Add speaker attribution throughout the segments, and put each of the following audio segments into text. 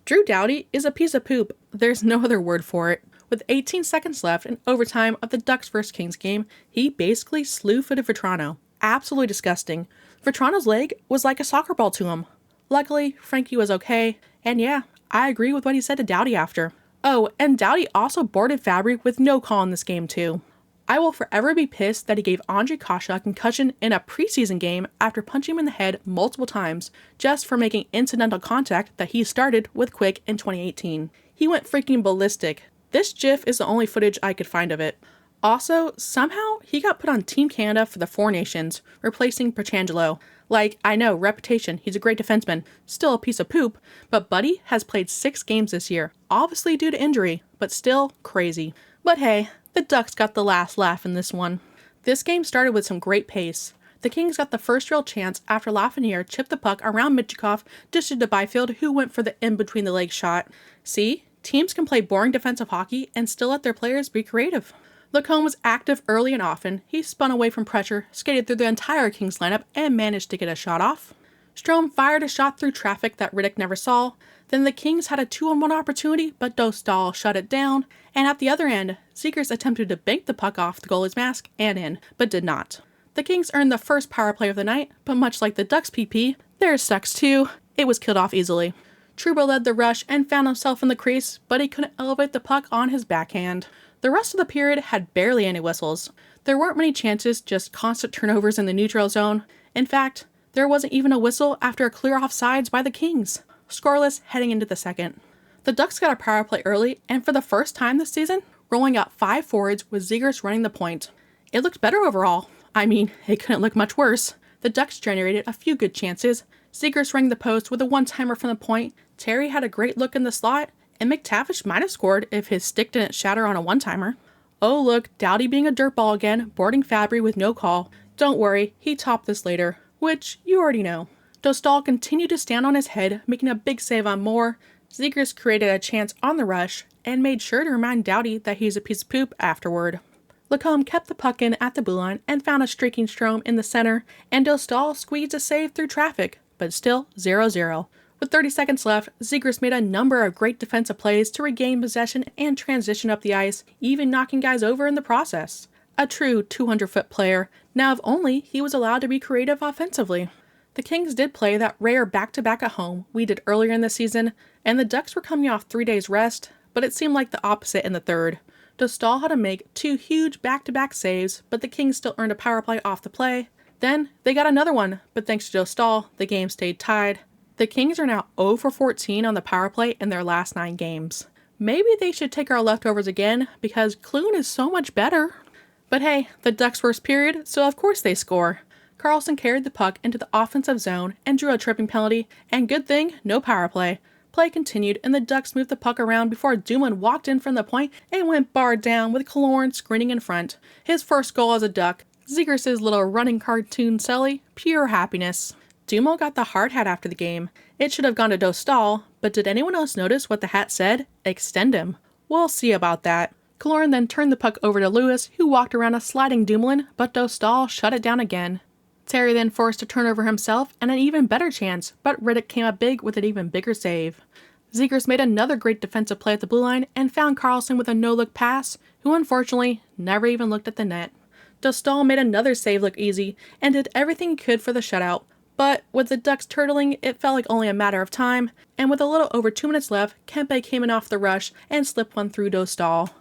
Speaker 1: Doughty is a piece of poop. There's no other word for it. With 18 seconds left in overtime of the Ducks vs Kings game, he basically slew-footed Vatrano. Absolutely disgusting. Vatrano's leg was like a soccer ball to him. Luckily, Frankie was okay, and yeah, I agree with what he said to Doughty after. Oh, and Doughty also boarded Fabbri with no call in this game too. I will forever be pissed that he gave Kase a concussion in a preseason game after punching him in the head multiple times just for making incidental contact that he started with Quick in 2018. He went freaking ballistic. This GIF is the only footage I could find of it. Also, somehow he got put on Team Canada for the Four Nations, replacing Pietrangelo. Like, I know, reputation, he's a great defenseman, still a piece of poop, but Buddy has played 6 games this year, obviously due to injury, but still crazy. But hey, the Ducks got the last laugh in this one. This game started with some great pace. The Kings got the first real chance after Lafreniere chipped the puck around Michikov, dished it to Byfield, who went for the in-between-the-legs shot. See? Teams can play boring defensive hockey and still let their players be creative. Lacombe was active early and often. He spun away from pressure, skated through the entire Kings lineup, and managed to get a shot off. Strome fired a shot through traffic that Riddick never saw. Then the Kings had a 2-on-1 opportunity, but Dostal shut it down. And at the other end, Zegras attempted to bank the puck off the goalie's mask and in, but did not. The Kings earned the first power play of the night, but much like the Ducks PP, theirs sucks too. It was killed off easily. Trouba led the rush and found himself in the crease, but he couldn't elevate the puck on his backhand. The rest of the period had barely any whistles. There weren't many chances, just constant turnovers in the neutral zone. In fact, there wasn't even a whistle after a clear offsides by the Kings. Scoreless heading into the second. The Ducks got a power play early, and for the first time this season, rolling out 5 forwards with Zegras running the point. It looked better overall. I mean, it couldn't look much worse. The Ducks generated a few good chances. Zegras rang the post with a one-timer from the point. Terry had a great look in the slot, and McTavish might have scored if his stick didn't shatter on a one-timer. Oh look, Doughty being a dirtball again, boarding Fabbri with no call. Don't worry, he topped this later, which you already know. Dostal continued to stand on his head, making a big save on Moore. Zegras created a chance on the rush, and made sure to remind Doughty that he's a piece of poop afterward. Lacombe kept the puck in at the blue line and found a streaking Strome in the center, and Dostal squeezed a save through traffic, but still 0-0. With 30 seconds left, Zegras made a number of great defensive plays to regain possession and transition up the ice, even knocking guys over in the process. A true 200-foot player, now if only he was allowed to be creative offensively. The Kings did play that rare back-to-back at home we did earlier in the season, and the Ducks were coming off 3 days rest, but it seemed like the opposite in the third. Dostal had to make 2 huge back-to-back saves, but the Kings still earned a power play off the play. Then they got another one, but thanks to Dostal, the game stayed tied. The Kings are now 0 for 14 on the power play in their last 9 games. Maybe they should take our leftovers again, because Clune is so much better. But hey, the Ducks' first period, so of course they score. Carlsson carried the puck into the offensive zone and drew a tripping penalty, and good thing, no power play. Play continued, and the Ducks moved the puck around before Dumoulin walked in from the point and went bar down with Killorn screening in front. His first goal as a Duck. Zegras' little running cartoon celly, pure happiness. Dumo got the hard hat after the game. It should have gone to Dostal, but did anyone else notice what the hat said? Extend him. We'll see about that. Killorn then turned the puck over to Lewis, who walked around a sliding Dumoulin, but Dostal shut it down again. Terry then forced a turnover himself and an even better chance, but Riddick came up big with an even bigger save. Zegras made another great defensive play at the blue line and found Carlsson with a no-look pass, who unfortunately never even looked at the net. Dostal made another save look easy and did everything he could for the shutout. But with the Ducks turtling, it felt like only a matter of time, and with a little over 2 minutes left, Kempe came in off the rush and slipped one through Dostal.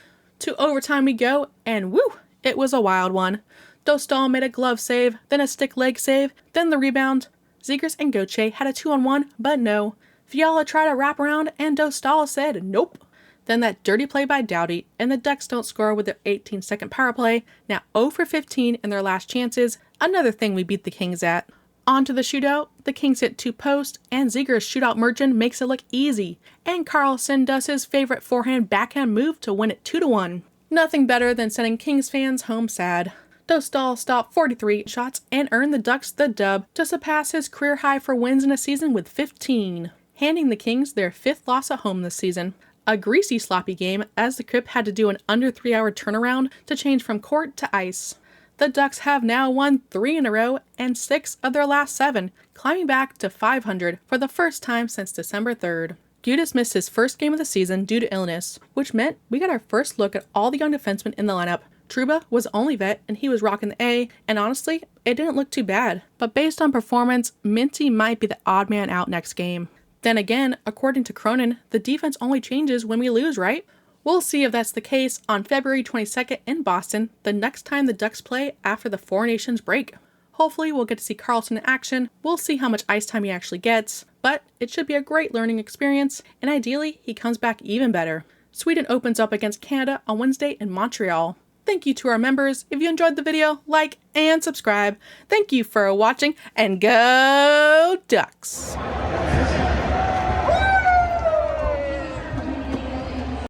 Speaker 1: To overtime we go, and woo, it was a wild one. Dostal made a glove save, then a stick leg save, then the rebound. Zegras and Gauthier had a 2-on-1, but no. Fiala tried a wraparound, and Dostal said nope. Then that dirty play by Doughty, and the Ducks don't score with their 18-second power play, now 0 for 15 in their last chances, another thing we beat the Kings at. On to the shootout, the Kings hit 2 posts, and Zegras' shootout merchant makes it look easy, and Carlsson does his favorite forehand-backhand move to win it 2-1. Nothing better than sending Kings fans home sad. Dostal stopped 43 shots and earned the Ducks the dub to surpass his career high for wins in a season with 15, handing the Kings their 5th loss at home this season. A greasy, sloppy game as the Crip had to do an under 3-hour turnaround to change from court to ice. The Ducks have now won 3 in a row and 6 of their last 7, climbing back to 500 for the first time since December 3rd. Gudas missed his first game of the season due to illness, which meant we got our first look at all the young defensemen in the lineup. Trouba was the only vet, and he was rocking the A, and honestly, it didn't look too bad. But based on performance, Minty might be the odd man out next game. Then again, according to Cronin, the defense only changes when we lose, right? We'll see if that's the case on February 22nd in Boston, the next time the Ducks play after the Four Nations break. Hopefully we'll get to see Carlsson in action, we'll see how much ice time he actually gets, but it should be a great learning experience, and ideally he comes back even better. Sweden opens up against Canada on Wednesday in Montreal. Thank you to our members. If you enjoyed the video, like and subscribe. Thank you for watching, and go Ducks!